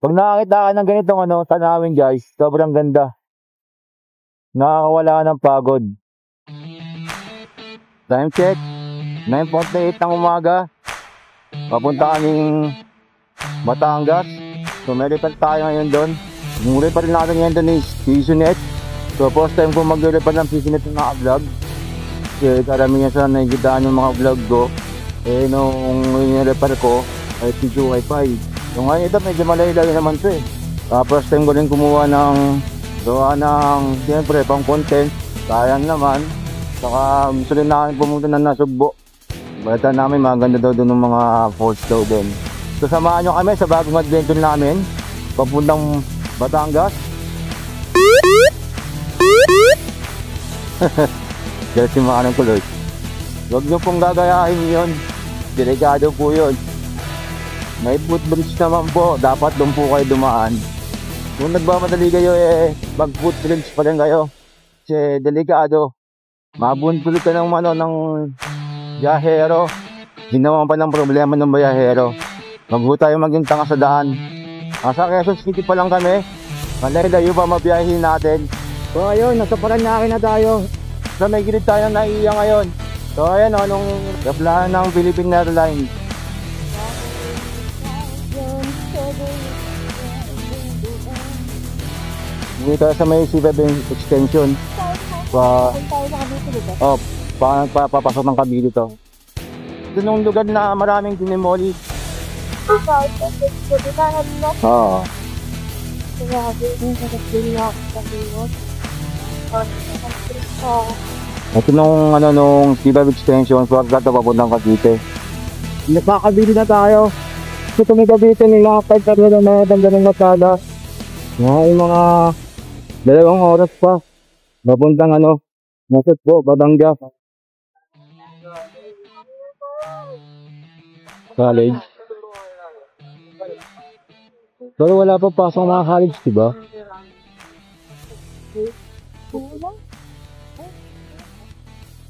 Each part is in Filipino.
Pag nakakita ka ng ganitong tanawin guys, sobrang ganda. Nakakawala ng pagod. Time check, 9:48 ng umaga. Papunta kaming Batangas. So may report tayo ngayon doon. Yung report natin ngayon doon is Seasonet. So first time ko mag-report ng Seasonet ng mga vlog. Kasi karamihan sa nagigitaan yung mga vlog ko. Nung report ko ay video wifi. So ngayon ito medyo malay-lay naman ito eh. First time ko rin kumuha ng siyempre pang content. Sayang naman. Saka gusto rin namin pumunta na Nasugbo. Balita namin maganda daw doon ng mga falls daw din. So samahan nyo kami sa bagong adventure namin papuntang Batangas. Dahil si mga ng kulot. Huwag nyo pong gagayahin yun. Delikado po yun. May footbridge naman po. Dapat doon po kayo dumaan. Kung nagmamadali kayo mag footbridge pa rin kayo. Kasi delikado. Mabuntulot ka ng biyahero. Ginawa pa ng problema ng biyahero. Maghuwag tayo maging tanga sa daan. Sa Quezon City pa lang kami. Malayo pa mabiyahin natin. So ayun, nasa Paranaque na tayo. So may gilid tayo naiiya ngayon. So ayan nung airplane ng Philippine Airlines. Dito tayo sa may C5 extension. Papasok ng Cavite to. Ito nung lugar na maraming dinimoli. Oo. Ito nung C5 extension, so agad papuntang Cavite. Nakakabili na tayo. Ito may Cavite nila, kahit kami na maganda ng matada. Mga 2 oras pa. Papuntang Nasugbo, Batangas. College. Pero wala pa pasok mga college, diba?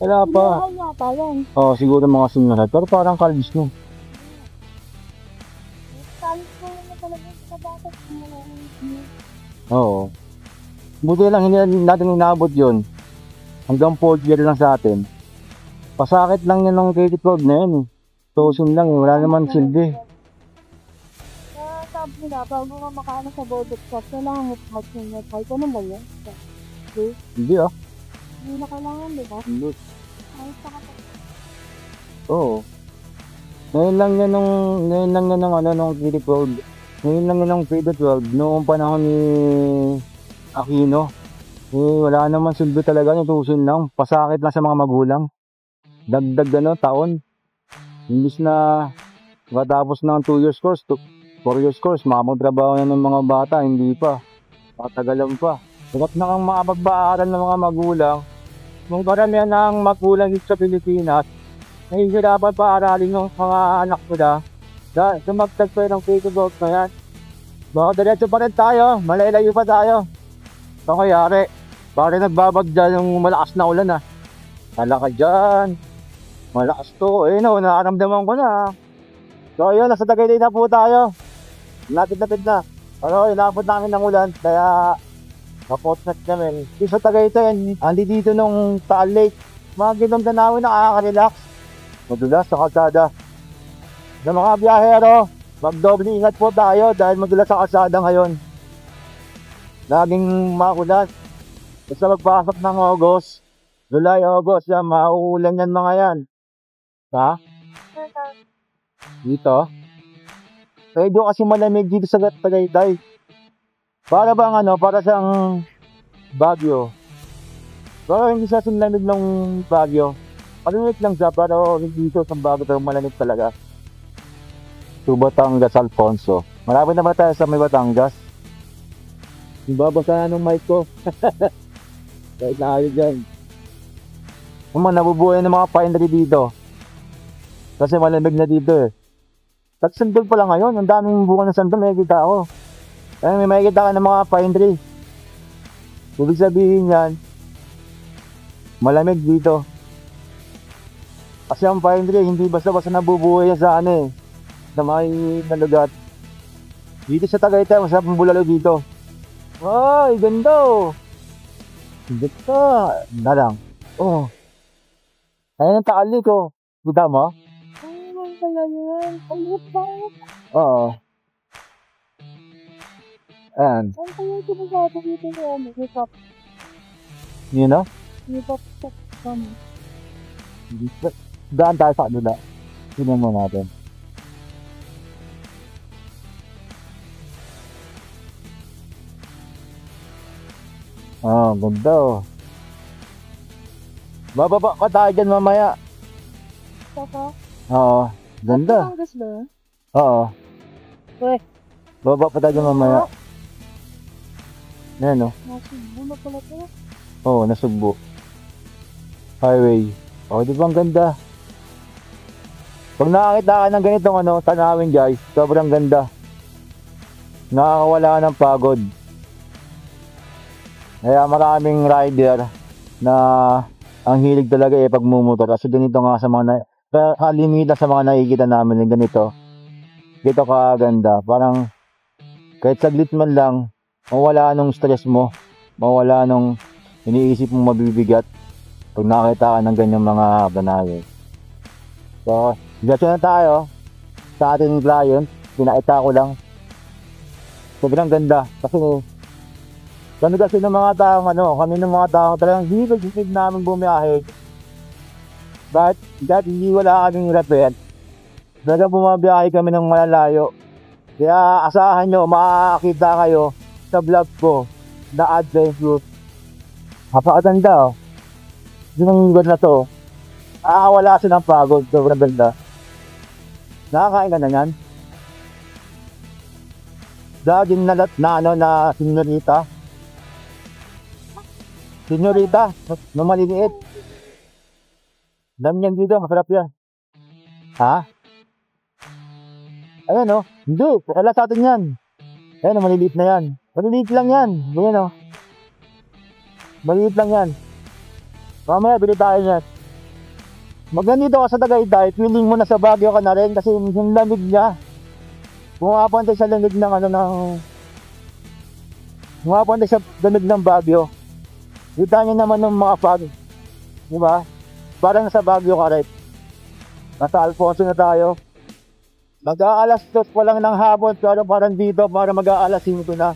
Wala pa. Siguro mga sinunod. Pero parang college no. Oo. Buti lang hindi natin inaabot yun. Hanggang 4th year lang sa atin. Pasakit lang yan ng K-12 na yun eh. Tusin lang eh. Wala naman silbi. Sabi nila, bago ka makaano sa boarded class, kailangan mo mag-senior high. Ganun ba yan? Hindi ah. Hindi na kailangan, di ba? Hindi. Ayos ka pa. Oo. Ngayon lang yan nung K-12. Ngayon lang yan ng K-12. Noong panahon ni Aquino. Wala naman silbi talaga, tutusin lang. Pasakit lang sa mga magulang. Dagdag taon. Imbis na matapos ng 2 years course, 4 years course, makapagtrabaho na ng mga bata, hindi pa. Patagalan pa. Dapat na kang makapag-aaral ng mga magulang. Kung karamihan ng magulang dito sa Pilipinas, nahihirapan pa aralin ng mga anak nila. Dumagtag pa ng K-12 na yan. Baka diretso pa rin tayo, malalayo pa tayo. Ito kayari, bakit nagbabagda yung malakas na ulan ah. Hala ka dyan. Malakas to. Nakaramdaman ko na. So ayun, nasa Tagaytay na po tayo. Lapit-lapit na. Pero inabot namin ng ulan, kaya kapotnat namin. Dito sa Tagaytay, andi dito nung Taal Lake. Mga ginong tanawin nakaka-relax. Madulas sa kalsada. Sa mga biyahero, magdoble ingat po tayo dahil madulas sa kalsada ngayon. Laging makulat. Basta magpasok ng August, July, August, mauulan yan mga yan. Ha? Dito? Pwede kasi malamig dito sa Tagaytay. Para bang para siyang Baguio. Pero hindi siya sinlamig ng Baguio. Malamig lang siya, pero hindi dito sa Baguio, pero malamig talaga. To Batangas, Alfonso. Malapit naman tayo sa may Batangas. Babasa na ng mic ko. Kahit na kayo dyan. Nabubuhay ng mga pine tree dito. Kasi malamig na dito eh. At sandal pala ngayon. Ang daming bunga ng sandal. May kita ako. Kaya may makikita ka ng mga pine tree. Ibig sabihin yan, malamig dito. Kasi ang pine tree, hindi basta-basta nabubuhay yan sa sa may nalugat. Dito sa Tagaytay, masarap ang bulalo dito. Ay, ganda oh. Ganda. Dalang. Oh. Ayan ang taali ko. Kita mo? Ay, man pala yan. Ang hipang. Oo. Ayan. Ang kaya sinasabi dito yan. Hip-hop. Yun know? Hip-hop sa kami. Daan tayo sa kanila. Tingnan mo natin. Oh, ganda oh. Bababa ka tayo dyan mamaya. Saka, Oo. Ganda. Batangas ba yan? Oo. Eh. Bababa pa tayo dyan mamaya. Ayan oh. Nasubo na pala ito. Oo, Nasugbo. Highway. Oh, di ba ang ganda? Pag nakakita ka ng ganitong tanawin guys, sobrang ganda. Nakakawala ka ng pagod. Kaya maraming rider na ang hilig talaga pagmumotor. Kasi ganito nga sa mga kalimita sa mga nakikita namin yung ganito. Ganito kaganda. Parang kahit saglit man lang, mawala nung stress mo. Mawala nung iniisip mong mabibigat pag nakakita ka ng ganyang mga banayos. So, diretso na tayo sa ating client. Pinakita ko lang. Sobrang ganda. Kasi kasi ng mga taong kami ng mga taong talagang higit namin bumiyahe. But hindi wala kaming repet. Talagang bumabiyahe kami ng malalayo. Kaya asahan nyo, makakita kayo sa vlog ko na adventure. Napakaganda oh. Yun ang lugar na to. Nakakawala siya ng pagod. Sobrang ganda. Nakakain ka na yan? Daging nalat na senyorita. Senyorita, na maliliit. Dami yan dito, masarap yan. Ha? Ayan oh, hindi, wala sa atin yan. Ayan, maliliit na yan. Maliliit lang yan. Ayan oh. Maliliit lang yan. Mamaya, bili tayo yan. Magandito ka sa Tagaytay, feeling mo na sa Baguio ka na rin kasi yung lamig niya. Pumapantay sa lamig ng pumapantay sa lamig ng Baguio. Kita niyo naman ng mga fog. Diba? Parang nasa Baguio ka rin. Nasa Alfonso na tayo. Mag-aalas 2 pa lang ng hapon pero parang dito para mag-aalas 5 na.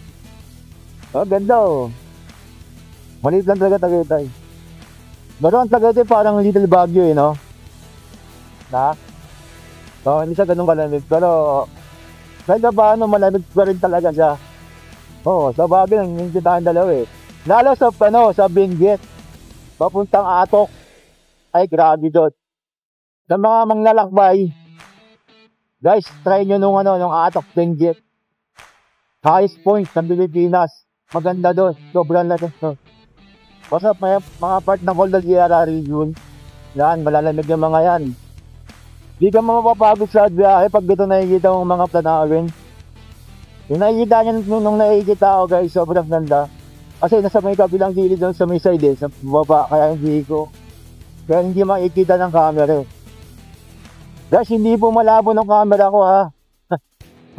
Oh, ganda oh. Maliit lang talaga Tagaytay. Pero ang Tagaytay parang little Baguio no? Na? So, hindi siya ganun kalamig. Pero kahit paano malamig pa rin talaga siya. Oo, sa Baguio hindi tayong dalawa eh. Lalo sa Benguet, papuntang Atok, ay grabe doon. Sa mga manglalakbay, guys, try nyo nung Atok Benguet. Highest point sa Pilipinas, maganda doon, sobrang laki. Basta may mga part ng Cordillera region, yan, malalamig yung mga yan. Di ka mapapagod sa biyahe pag dito nakikita mong mga planawin. Yung nakikita nyo nung nakikita ko guys, sobrang ganda. Kasi nasa may kabilang gilid doon sa may side sa baba, kaya hindi makikita ng camera eh. Guys, hindi po malabo ng camera ko ha.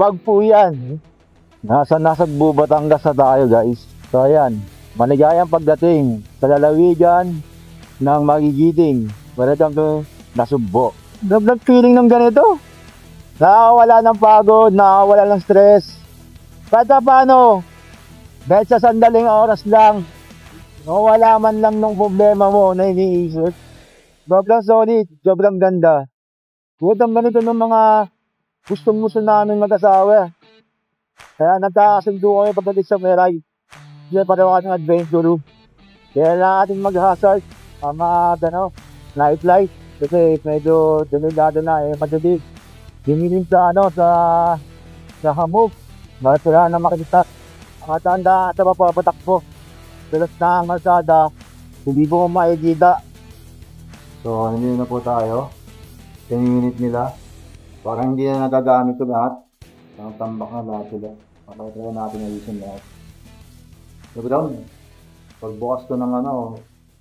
Wag po yan. Nasa Batangas na tayo guys. So ayan, maligayang pagdating sa lalawigan ng Magigiting. Welcome to Nasugbo. Feeling ng ganito. Nakawala ng pagod, nakawala ng stress. Kahit paano, kahit sa sandaling oras lang, wala man lang ng problema mo na iniisip. Sobrang solid, sobrang ganda. Gudang ganito ng mga gustong-gusto namin mag-asawa. Kaya nagkakasundo kami pagdating sa Meray. Diyan para ng adventure. Kaya lang ating mag-hazard, night light. Kasi medyo delikado na madidig. Dinilim sa hamog. Bakit wala na makikita. Ang tanda sa papatakbo. Pilas na ang kalsada, hindi po maikita. So, hindi na po tayo. 10 minute nila. Parang hindi na nagagamit ito lahat. Tambak na lahat sila. Pakita natin ayusin lahat. So, down. Pagbukas ko ng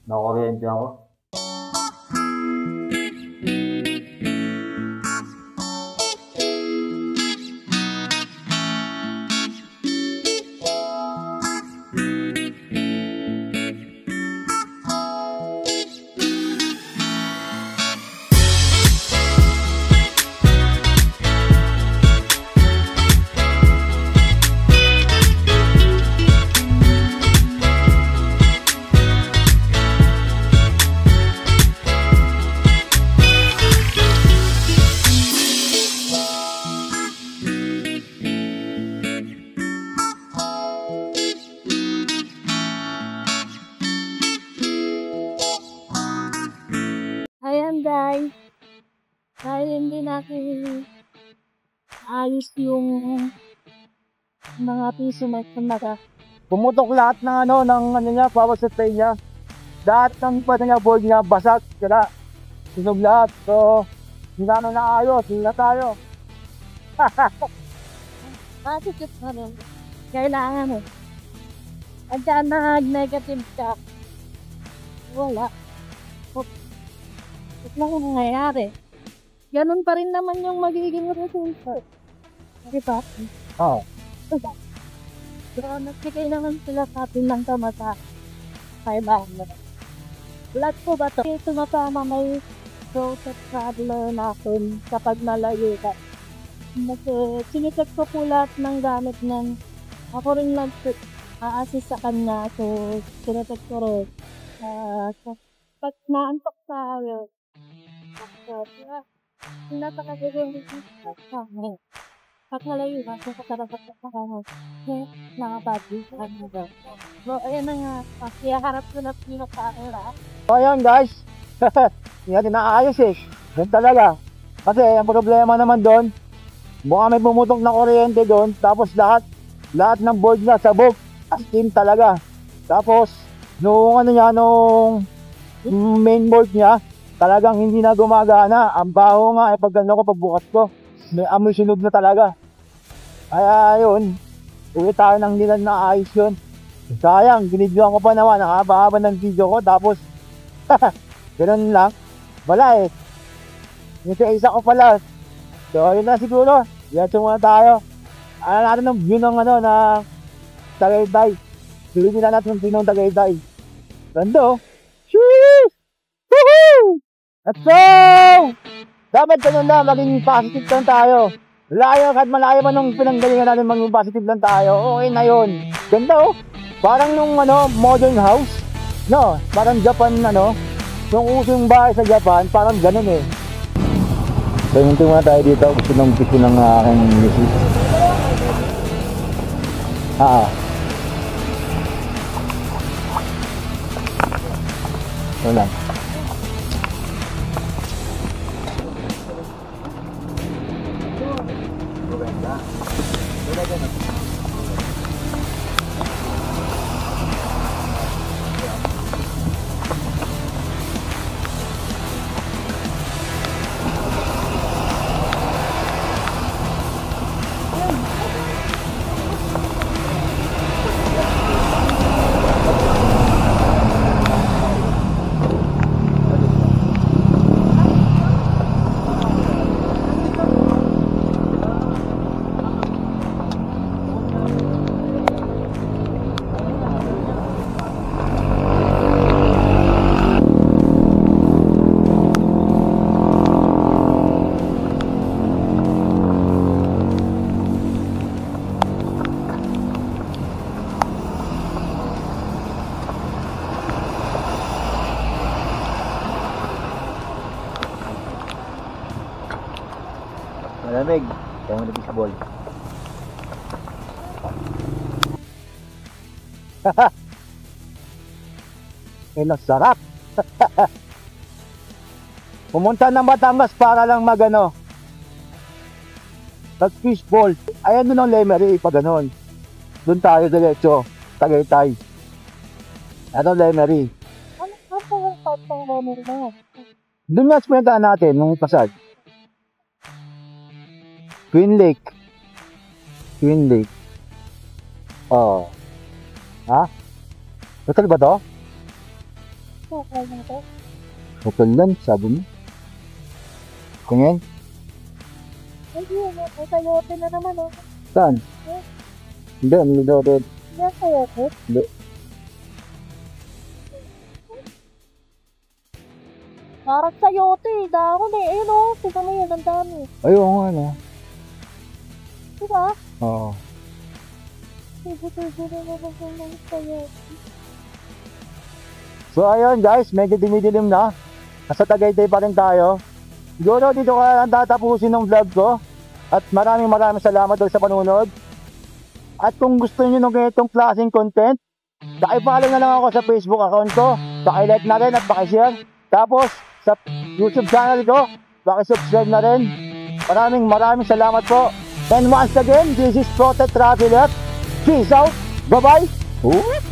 nakakuryente ako. natin ayos yung mga piso na sumaga. Pumutok lahat ng niya, power supply niya. Lahat ng board niya, basag, sira. Sunog lahat. So, hindi na ayos, hindi na tayo. Positive na rin. Kailangan eh. Pagka nag-negative ka, wala. Ito lang ang nangyayari. Ganun pa rin naman yung magiging result. Diba? Oo. Diba? So, nagbigay naman sila sa atin ng tamata. Kailangan. Lahat po ba ito? Tumatama may road traveler natin kapag malayo ka. Kasi sinicheck ko po lahat ng gamit ng ako rin nag-assist sa kanya. So, sinicheck ko rin. So, pag naantok sa akin, napakagagawin ko sa akin. Pag malayo ka, so kasarapat sa kanya. Nakapag-isang mo daw. So, ayan na nga. Kaya harap ko na pinaka-era. So, ayan guys. Hindi natin naayos eh. Yan talaga. Kasi, ang problema naman doon, mukha may pumutok na kuryente doon, tapos lahat ng board niya sabog. As in talaga. Tapos, nung main board niya, talagang hindi na gumagana. Ang baho nga, pagbukas ko, may amoy sunog na talaga. Kaya yun, uwi tayo ng nilan na ayos yun. Sayang, binidyoan ko pa naman, ang haba-haba ng video ko, tapos, ganun lang. Wala eh. Yung isa ko pala. So, yun na siguro. Diretso muna tayo. Ano natin ng view ng na Tagaytay. Silipin na natin yung view ng Tagaytay. Ganda oh. Sheesh! Woohoo! Let's go! Dapat ganun na, maging positive lang tayo. Layo, kahit malayo man nung pinanggalingan natin maging positive lang tayo. Okay na yun. Ganda oh. Parang nung modern house. No, parang Japan yung usong bahay sa Japan, parang ganun eh. So, hinti muna tayo dito. Gusto ng aking music. Ito lang. Malamig. Kaya mo na baseball. Sarap. Pumunta ng Batangas para lang mag-fishball. Ayan doon ang Lemery, pag ganon. Doon tayo diretso, Tagaytay. Ito Lemery. Ano po yung part ng Lemery na? Doon nga pinuntahan natin nung pasad. Twin Lake. Oh. Ha? Hotel ba to? Okay na to. Hotel lang, sabi mo. Tingin? Hindi, may sayote na naman oh. Saan? Hindi, hindi daw rin. Hindi, sayote? Hindi. Parang sayote, dahon eh. Ayun oh, tignan mo yun, ang dami. Ayun nga no. Diba? Oo. Tigo-tigo na naman yung sayote. So ayun guys, medyo dumidilim na. Nasa Tagaytay pa rin tayo. Siguro dito ko lang tatapusin ng vlog ko. At maraming salamat sa panunod. At kung gusto niyo ng ganitong klaseng content, paki-follow na lang ako sa Facebook account ko. Paki-like na rin at paki-share. Tapos sa YouTube channel ko, paki-subscribe na rin. Maraming salamat po. And once again, this is Prote Traveler. Peace out. Bye-bye. Ooh.